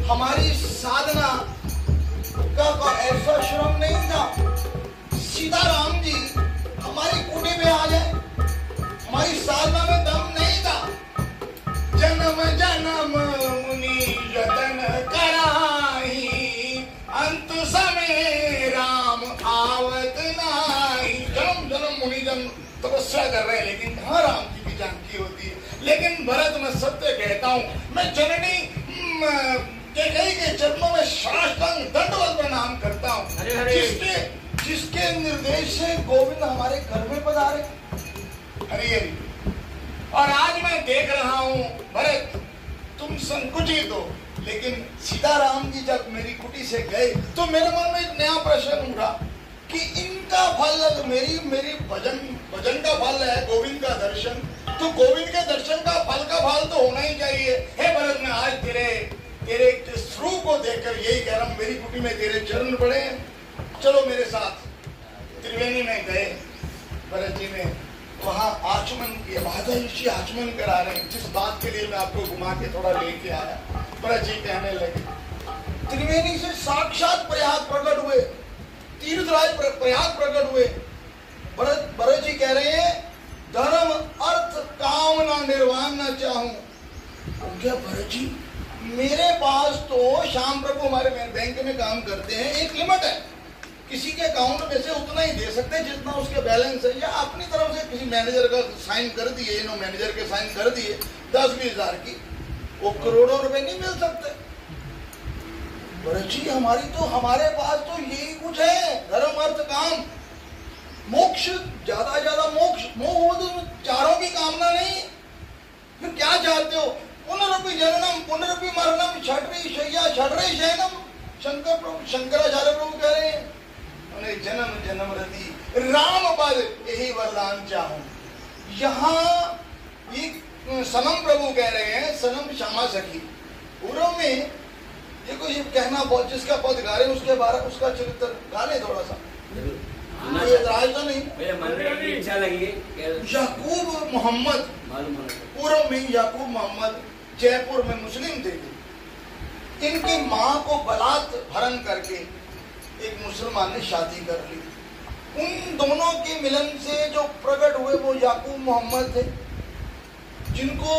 हमारी साधना का ऐसा श्रम नहीं था। सीताराम जी हमारी कुटी में आ जाए, हमारी साधना में दम नहीं था। जन्म जन्म मुनि यतन कराही, अंत समय राम आवत नाही। जन्म जन्म मुनि जन तपस्या कर रहे हैं, लेकिन कहाँ राम जी की जानकी होती है। लेकिन भरत, मैं सत्य कहता हूँ, मैं जननी कैकेयी के चरणों में साष्टांग दंडवत प्रणाम करता हूँ, जिसके निर्देश से गोविंद हमारे घर में पधारे। हरि हरि। और आज मैं देख रहा हूँ भरत, तुम संकुचित हो, लेकिन सीताराम जी जब मेरी कुटी से गए तो मेरे मन में एक नया प्रश्न उठा कि इनका फल, मेरी भजन का फल है गोविंद का दर्शन, तो गोविंद के दर्शन का फल तो होना ही चाहिए। हे भरत, मैं आज तेरे स्वरूप को देखकर यही कह रहा हूँ, मेरी कुटी में तेरे चरण पड़े हैं, चलो मेरे साथ। त्रिवेणी में गए, भरत जी ने वहां आचमन किया, माता ऋषि आचमन करा रहे हैं, जिस बात के लिए मैं आपको घुमा के थोड़ा लेके आया। भरत जी कहने लगे, त्रिवेणी से साक्षात प्रयाग प्रकट हुए, तीर्थराज प्रयाग प्रकट हुए। भरत जी कह रहे हैं, धर्म अर्थ काम ना निर्वाण ना चाहूं। क्या भरत जी, मेरे पास तो श्याम प्रभु हमारे बैंक में काम करते हैं, एक लिमिट है, किसी के अकाउंट में से उतना ही दे सकते हैं जितना उसके बैलेंस है, या अपनी तरफ से किसी मैनेजर का साइन कर दिए, नो मैनेजर के साइन कर दिए 10-20 हजार की, वो करोड़ों रुपए नहीं मिल सकते। भरत जी, हमारे पास तो यही कुछ है, धर्म अर्थ काम मोक्ष, ज्यादा मोक्ष, मोह तो चारों की कामना नहीं। फिर क्या चाहते हो? पुनरपि जननम पुनरपि मरणम छठरी शय्या छठरे शयनम। शंकराचार्य प्रभु कह रहे हैं, उन्हें जन्म जन्म रति राम पद यही वरदान चाहूं। यहाँ ये सनम प्रभु कह रहे हैं, सनम श्यामा सखी। पूर्व में देखो, ये कहना बहुत, जिसका पद गा रहे हैं उसके बारे उसका चरित्र गाने थोड़ा सा, एतराज तो नहीं। इच्छा लगी याकूब मोहम्मद, पूर्व में याकूब मोहम्मद जयपुर में मुस्लिम थे। इनकी माँ को बलात् हरण करके एक मुसलमान ने शादी कर ली। उन दोनों के मिलन से जो प्रकट हुए वो याकूब मोहम्मद थे, जिनको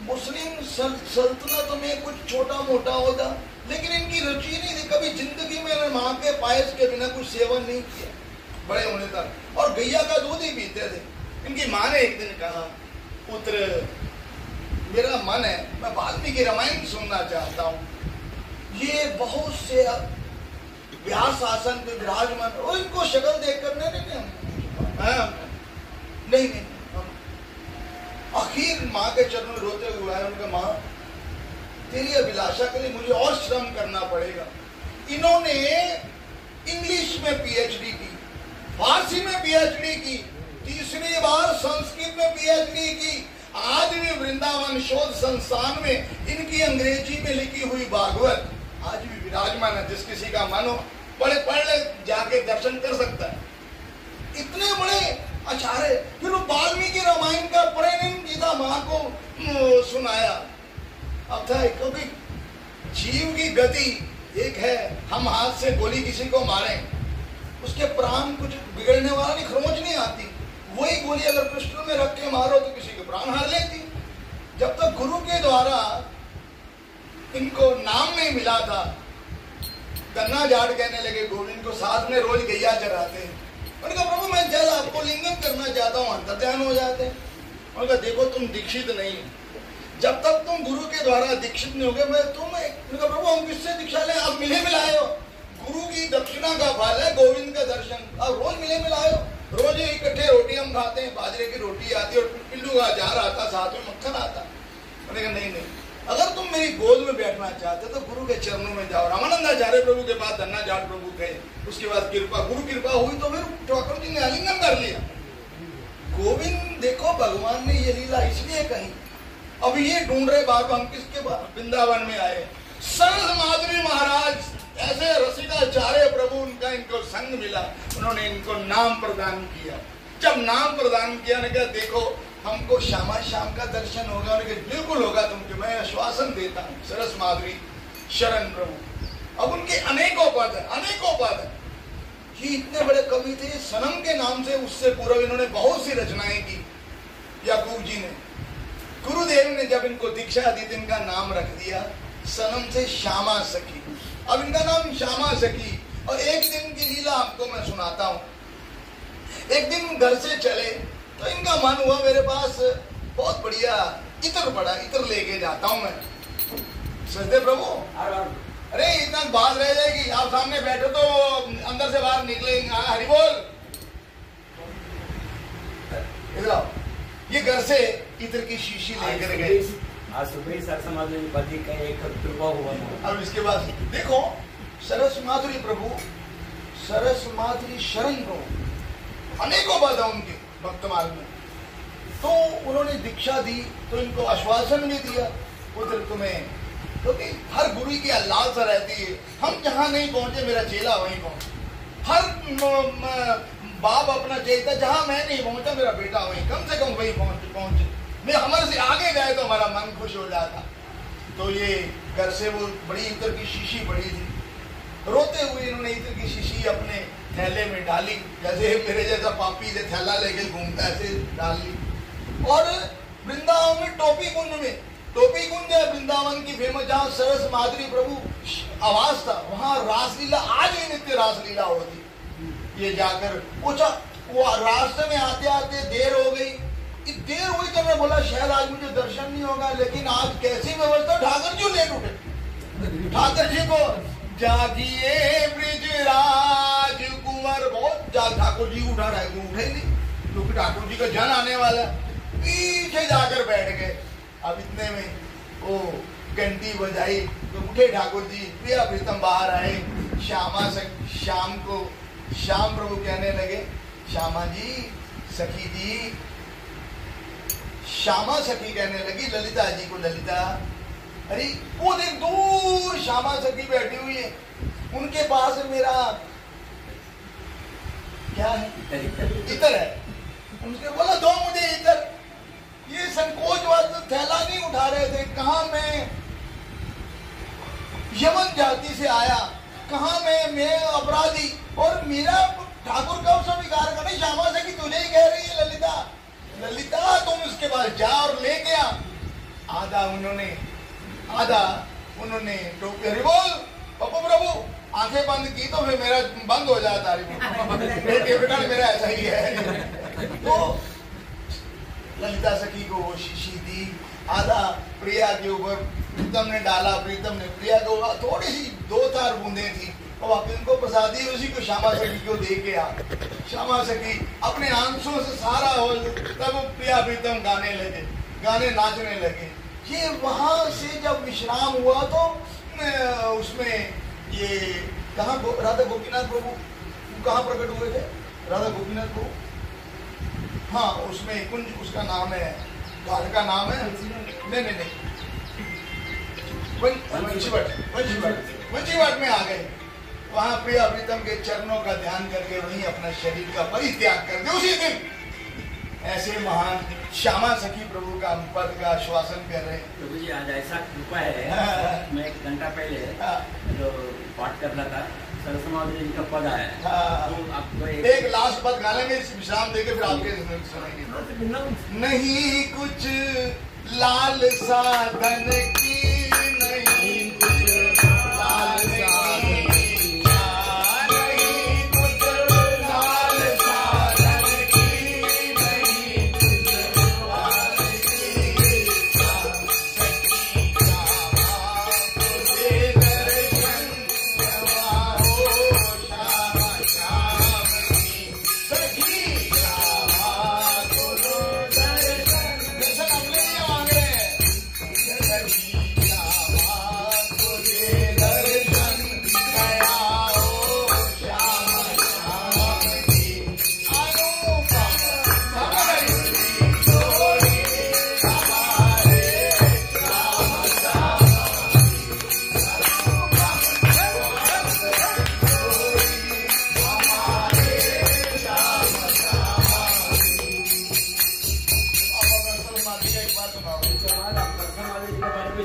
मुस्लिम सल्तनत में कुछ छोटा मोटा होता, लेकिन इनकी रुचि नहीं थी, कभी जिंदगी में माँ के पायस के बिना कुछ सेवन नहीं किया बड़े होने तक, और गैया का दूध ही पीते थे। इनकी माँ ने एक दिन कहा, पुत्र मेरा मन है, मैं वाल्मीकि रामायण सुनना चाहता हूँ। ये बहुत से व्यास आसन पे विराजमान, और इनको शक्ल देखकर नहीं, आखिर माँ के चरणों में रोते हुए आए। उनका, माँ तेरी अभिलाषा के लिए मुझे और श्रम करना पड़ेगा। इन्होंने इंग्लिश में पीएचडी की, फारसी में पीएचडी की, तीसरी बार संस्कृत में पीएचडी की। आज भी वृंदावन शोध संस्थान में इनकी अंग्रेजी में लिखी हुई भागवत आज भी विराजमान है। जिस किसी का मन हो पढ़ ले, जाके दर्शन कर सकता है। इतने बड़े आचार्य। फिर वो वाल्मीकि रामायण का प्रेम गीता माँ को सुनाया। अब था क्योंकि जीव की गति एक है, हम हाथ से गोली किसी को मारें, उसके प्राण कुछ बिगड़ने वाला नहीं, खरोंच नहीं आती। वही गोली अगर पृष्ठ में रख के मारो तो किसी के प्राण हार लेती। जब तक गुरु के द्वारा इनको नाम नहीं मिला था, गन्ना जाट कहने लगे गोविंद को, साथ में रोज गैया चराते हैं। उनका, प्रभु मैं जल आपको लिंगम करना चाहता हूँ, अंतर्ध्यान हो जाते हैं। उनका, देखो तुम दीक्षित नहीं, जब तक तुम गुरु के द्वारा दीक्षित नहीं होगे, मैं तुम, उनका, प्रभु हम किससे दीक्षा लें? आप मिले मिलाए हो, गुरु की दक्षिणा का फल है गोविंद का दर्शन। अब रोज मिले मिलाए हो, रोज इकट्ठे रोटी हम खाते हैं, बाजरे की रोटी आती है और पिल्लू का अचार आता, साथ में मक्खन आता। मैंने कहा नहीं, अगर तुम मेरी गोद में बैठना चाहते तो गुरु के चरणों में जाओ। रामानंदाचार्य प्रभु के पास धन्ना जाट प्रभु गए, उसके बाद कृपा, गुरु कृपा हुई तो फिर ठाकुर जी ने आलिंगन कर लिया। गोविंद, देखो भगवान ने ये लीला इसलिए कही। अब ये ढूंढ रहे बाबू हम किसके वृंदावन में आए। सरस माधुरी महाराज ऐसे रसिकाचार्य प्रभु, उनका इनको संग मिला, उन्होंने इनको नाम प्रदान किया। जब नाम प्रदान किया ने कहा, देखो हमको श्यामा श्याम का दर्शन होगा। उन्होंने कहा बिल्कुल होगा तुमको, मैं आश्वासन देता हूँ। सरस माधुरी शरण प्रभु। अब उनके अनेकों पद है, अनेकों पद है। ये इतने बड़े कवि थे, सनम के नाम से उससे पूर्व इन्होंने बहुत सी रचनाएं की। याकूब जी ने, गुरुदेव ने जब इनको दीक्षा दी तो इनका नाम रख दिया सनम से श्यामा सखी। अब इनका नाम श्यामा सखी। और एक दिन की लीला आपको मैं सुनाता हूं। एक दिन घर से चले तो इनका मन हुआ मेरे पास बहुत बढ़िया इत्र पड़ा, इत्र लेके जाता हूं मैं। सजदे प्रभु, अरे इतना बात रह जाएगी, आप सामने बैठो तो अंदर से बाहर निकलेंगे। हरि बोल। इधर आओ। ये घर से इत्र की शीशी लेकर गए। आज सुबह सर समाज में पति का एक कृपा हुआ। अब इसके बाद देखो, सरस माधुरी प्रभु, सरस माधुरी शरण प्रभु, अनेकों पद है उनके भक्तमाल में। तो उन्होंने दीक्षा दी तो इनको आश्वासन भी दिया, पुत्र तुम्हें, क्योंकि हर गुरु की लालसा रहती है, हम जहां नहीं पहुंचे मेरा चेला वहीं पहुंचे। हर बाप अपना चाहता जहां मैं नहीं पहुंचा मेरा बेटा वहीं, कम से कम वहीं पहुंचे। मैं हमारे से आगे जाए तो हमारा मन खुश हो जाता। तो ये घर से वो बड़ी इत्र की शीशी पड़ी थी, रोते हुए इन्होंने इत्र की शीशी अपने थैले में डाली, जैसे मेरे जैसा पापी से थैला लेके घूमता ऐसे डाल ली। और वृंदावन में टोपी कुंज में, टोपी कुंज है वृंदावन की फेमस, जहाँ सरस माधुरी प्रभु आवास था, वहां रासलीला आज भी नित्य रासलीला होती। ये जाकर पूछा, वो रास्ते में आते आते देर हो गई। देर हुई तो मैं बोला शायद आज मुझे दर्शन नहीं होगा, लेकिन आज कैसी व्यवस्था, ठाकुर जी लेट उठे। ठाकुर जी को जागिए ब्रिजराज कुंवर, बहुत ठाकुर जी उठा रहा है, उठे नहीं क्योंकि ठाकुर जी का जन आने वाला। पीछे जाकर बैठ गए। अब इतने में वो घंटी बजाई तो उठे ठाकुर जी, प्रिया प्रीतम बाहर आए। श्यामा से श्याम को श्याम प्रभु कहने लगे, श्यामा जी, सखी जी, श्यामा सखी कहने लगी ललिता जी को, ललिता। अरे वो देख दूर श्यामा सखी बैठी हुई है, उनके पास मेरा क्या है, इतर है। उनसे बोला दो मुझे इतर। ये संकोचवश थैला नहीं उठा रहे थे। कहा मैं यमन जाति से आया, कहा मैं अपराधी, और मेरा ठाकुर कब स्वीकार करे। श्यामा सखी तुझे ही कह रही है ललिता, ललिता तुम उसके पास जा और ले गया। आधा उन्होंने टोपी, हरि बोल पप्पू प्रभु, आंखें बंद की तो फिर मेरा बंद हो जाता। हरि बेटा मेरा ऐसा ही है। तो ललिता सखी को वो शीशी दी, आधा प्रिया के ऊपर प्रीतम ने डाला, प्रीतम ने प्रिया को, थोड़ी सी 2-4 बूंदे थी, और इनको प्रसादी उसी को श्यामा सखी को दे के आ। श्यामा सखी अपने आंसुओं से सारा हो, तब प्रिया प्रीतम गाने नाचने लगे। ये वहां से जब विश्राम हुआ तो उसमें ये कहाँ राधा गोपीनाथ प्रभु कहाँ प्रकट हुए थे, राधा गोपीनाथ प्रभु, हाँ उसमें कुंज, उसका नाम है, घाट का नाम है, नहीं वंशीवट में आ गए। वहां प्रिया प्रीतम के चरणों का ध्यान करके वहीं अपना शरीर का परित्याग कर दिया उसी दिन। ऐसे महान श्यामा सखी प्रभु का पद का आश्वासन कर रहे हैं। प्रभु जी आज ऐसा कृपा है, मैं 1 घंटा पहले जो पाठ कर रहा था, सरसमाधुरी जी का पद आया। तो आपको एक लास्ट पद गा लेंगे, विश्राम देके फिर आपके सुनाएंगे। नहीं कुछ लालसा धन की, नहीं कुछ लालसा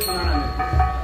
सुनाना